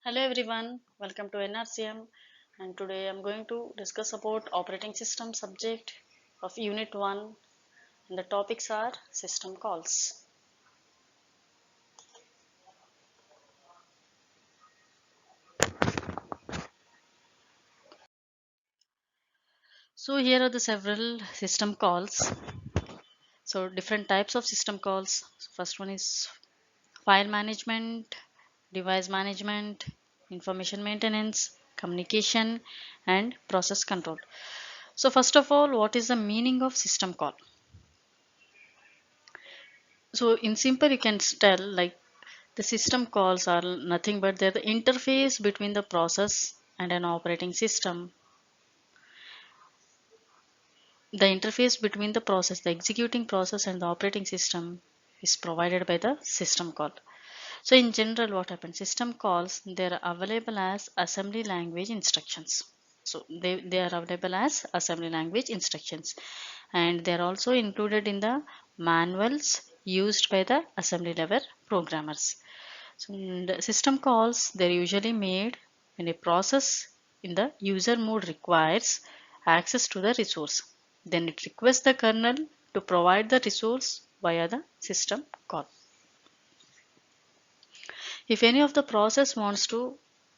Hello everyone, welcome to Nrcm, and today I'm going to discuss about operating system subject of Unit 1, and the topics are system calls. So here are the several system calls. So different types of system calls. So first one is file management, device management, information maintenance, communication, and process control. So first of all, what is the meaning of system call? So in simple, you can tell like the system calls are nothing but they're the interface between the process and an operating system. The interface between the process, the executing process and the operating system is provided by the system call. So in general, what happens? System calls, they're available as assembly language instructions. So they are available as assembly language instructions, and they're also included in the manuals used by the assembly level programmers. So the system calls, they're usually made when a process in the user mode requires access to the resource. Then it requests the kernel to provide the resource via the system call. If any of the process wants to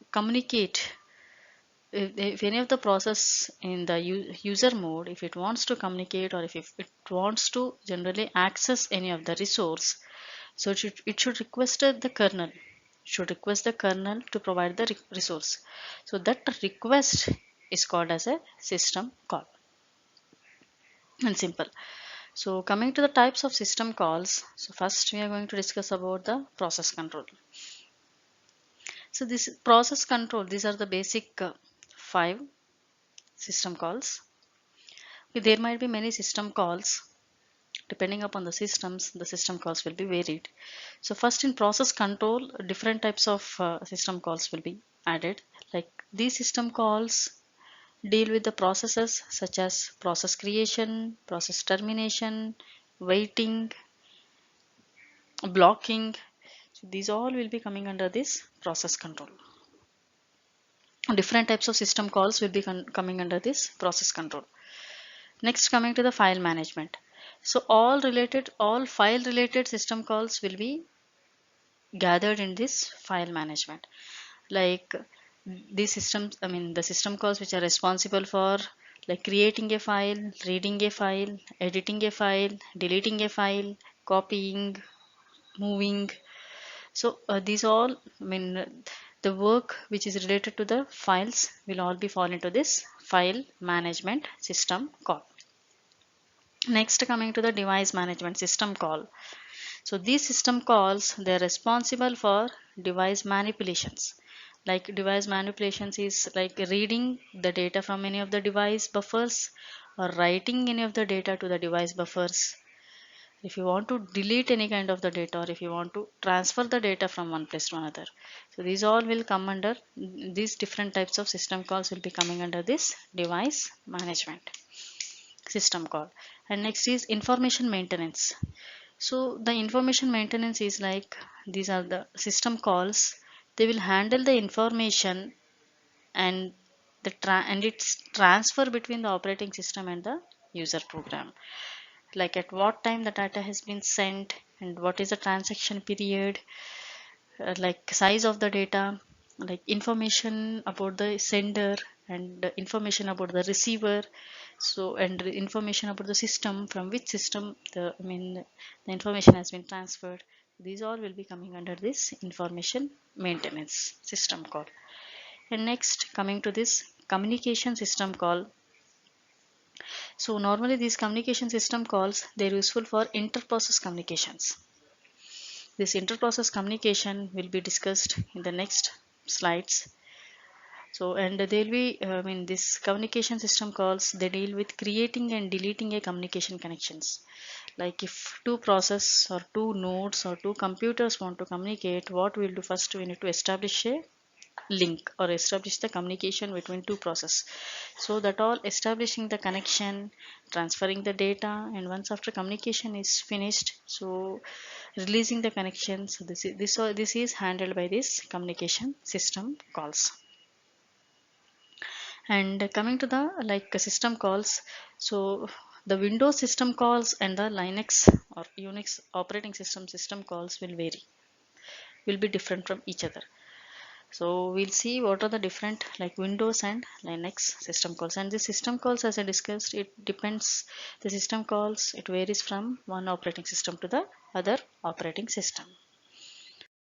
communicate, if any of the process in the user mode, if it wants to communicate or if it wants to generally access any of the resource, so it should request the kernel, to provide the resource. So that request is called as a system call, and simple. So coming to the types of system calls, so first we are going to discuss about the process control. So this process control, these are the basic five system calls. There might be many system calls. Depending upon the systems, the system calls will be varied. So first in process control, different types of system calls will be added. Like these system calls deal with the processes such as process creation, process termination, waiting, blocking. So these all will be coming under this process control. Different types of system calls will be coming under this process control. Next, coming to the file management. So all file related system calls will be gathered in this file management. Like these systems, I mean the system calls which are responsible for like creating a file, reading a file, editing a file, deleting a file, copying, moving. So these all, I mean the work which is related to the files will all be fall into this file management system call. Next, coming to the device management system call. So these system calls, they're responsible for device manipulations. Like device manipulations is like reading the data from any of the device buffers or writing any of the data to the device buffers. If you want to delete any kind of the data or if you want to transfer the data from one place to another. So these all will come under these different types of system calls will be coming under this device management system call. And next is information maintenance. So the information maintenance is like these are the system calls. They will handle the information and its transfer between the operating system and the user program. Like at what time the data has been sent and what is the transaction period, like size of the data, like information about the sender and information about the receiver. So and information about the system, from which system the information has been transferred. These all will be coming under this information maintenance system call. And next, coming to this communication system call. So normally these communication system calls, they're useful for inter-process communications. This inter-process communication will be discussed in the next slides. So, and there will be, this communication system calls, they deal with creating and deleting a communication connections. Like if two process or two nodes or two computers want to communicate, what we'll do first, we need to establish a link or establish the communication between two processes. So that all establishing the connection, transferring the data, and once after communication is finished, so releasing the connection. So this is handled by this communication system calls. And coming to the system calls, so the Windows system calls and the Linux or Unix operating system calls will be different from each other. So we'll see what are the different like Windows and Linux system calls. And the system calls, as I discussed, it depends, the system calls, it varies from one operating system to the other operating system.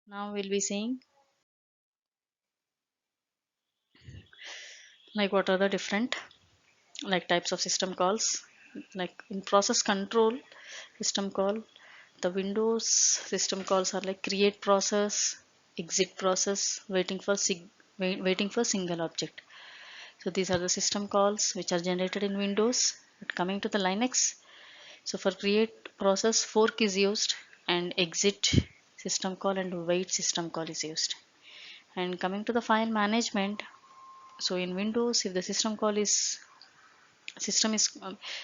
Now we'll be seeing like what are the different like types of system calls. Like in process control system call, the Windows system calls are like create process, exit process, waiting for single object. So these are the system calls which are generated in Windows. But coming to the Linux, so for create process, fork is used, and exit system call and wait system call is used. And coming to the file management, so in Windows, if the system is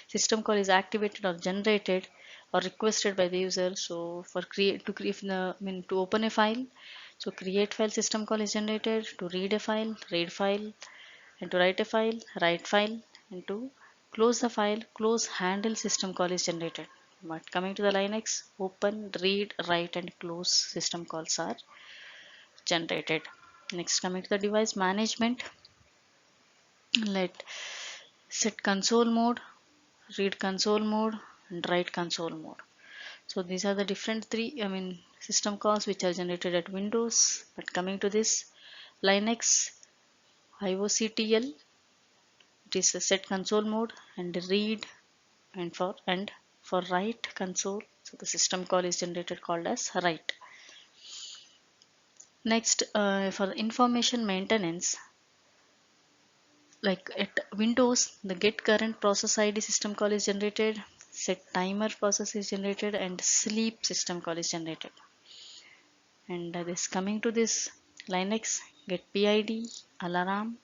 system call is activated or generated or requested by the user, so for create the to open a file, so create file system call is generated, to read a file, read file, and to write a file, write file, and to close the file, close handle system call is generated. But coming to the Linux, open, read, write, and close system calls are generated. Next, coming to the device management, let set console mode, read console mode, and write console mode. So these are the different system calls which are generated at Windows. But coming to this Linux, IOCTL, it is a set console mode, and read, and for write console, so the system call is generated called as write. Next, for information maintenance, like at Windows, the get current process ID system call is generated, set timer process is generated, and sleep system call is generated. And this coming to this Linux, get PID, alarm,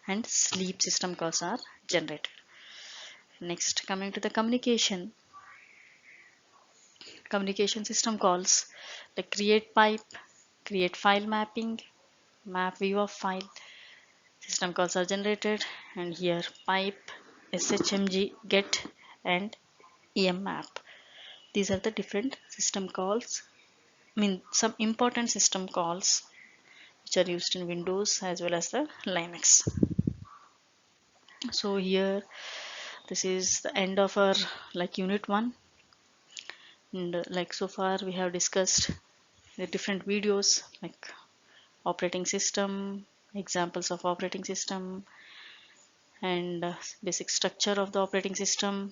and sleep system calls are generated. Next, coming to the communication system calls, like create pipe, create file mapping, map view of file, system calls are generated. And here pipe, shmg, get, and map, these are the different system calls, some important system calls which are used in Windows as well as the Linux. So here this is the end of our unit 1, and so far we have discussed the different videos like operating system, examples of operating system, and basic structure of the operating system,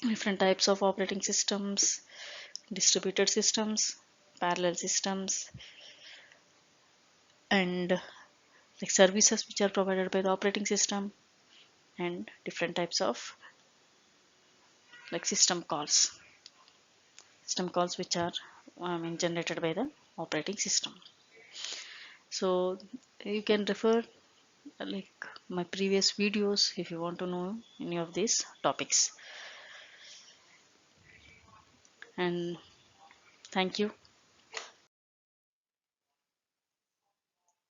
different types of operating systems, distributed systems, parallel systems, and like services which are provided by the operating system, and different types of like system calls which are generated by the operating system. So you can refer like my previous videos if you want to know any of these topics. And thank you.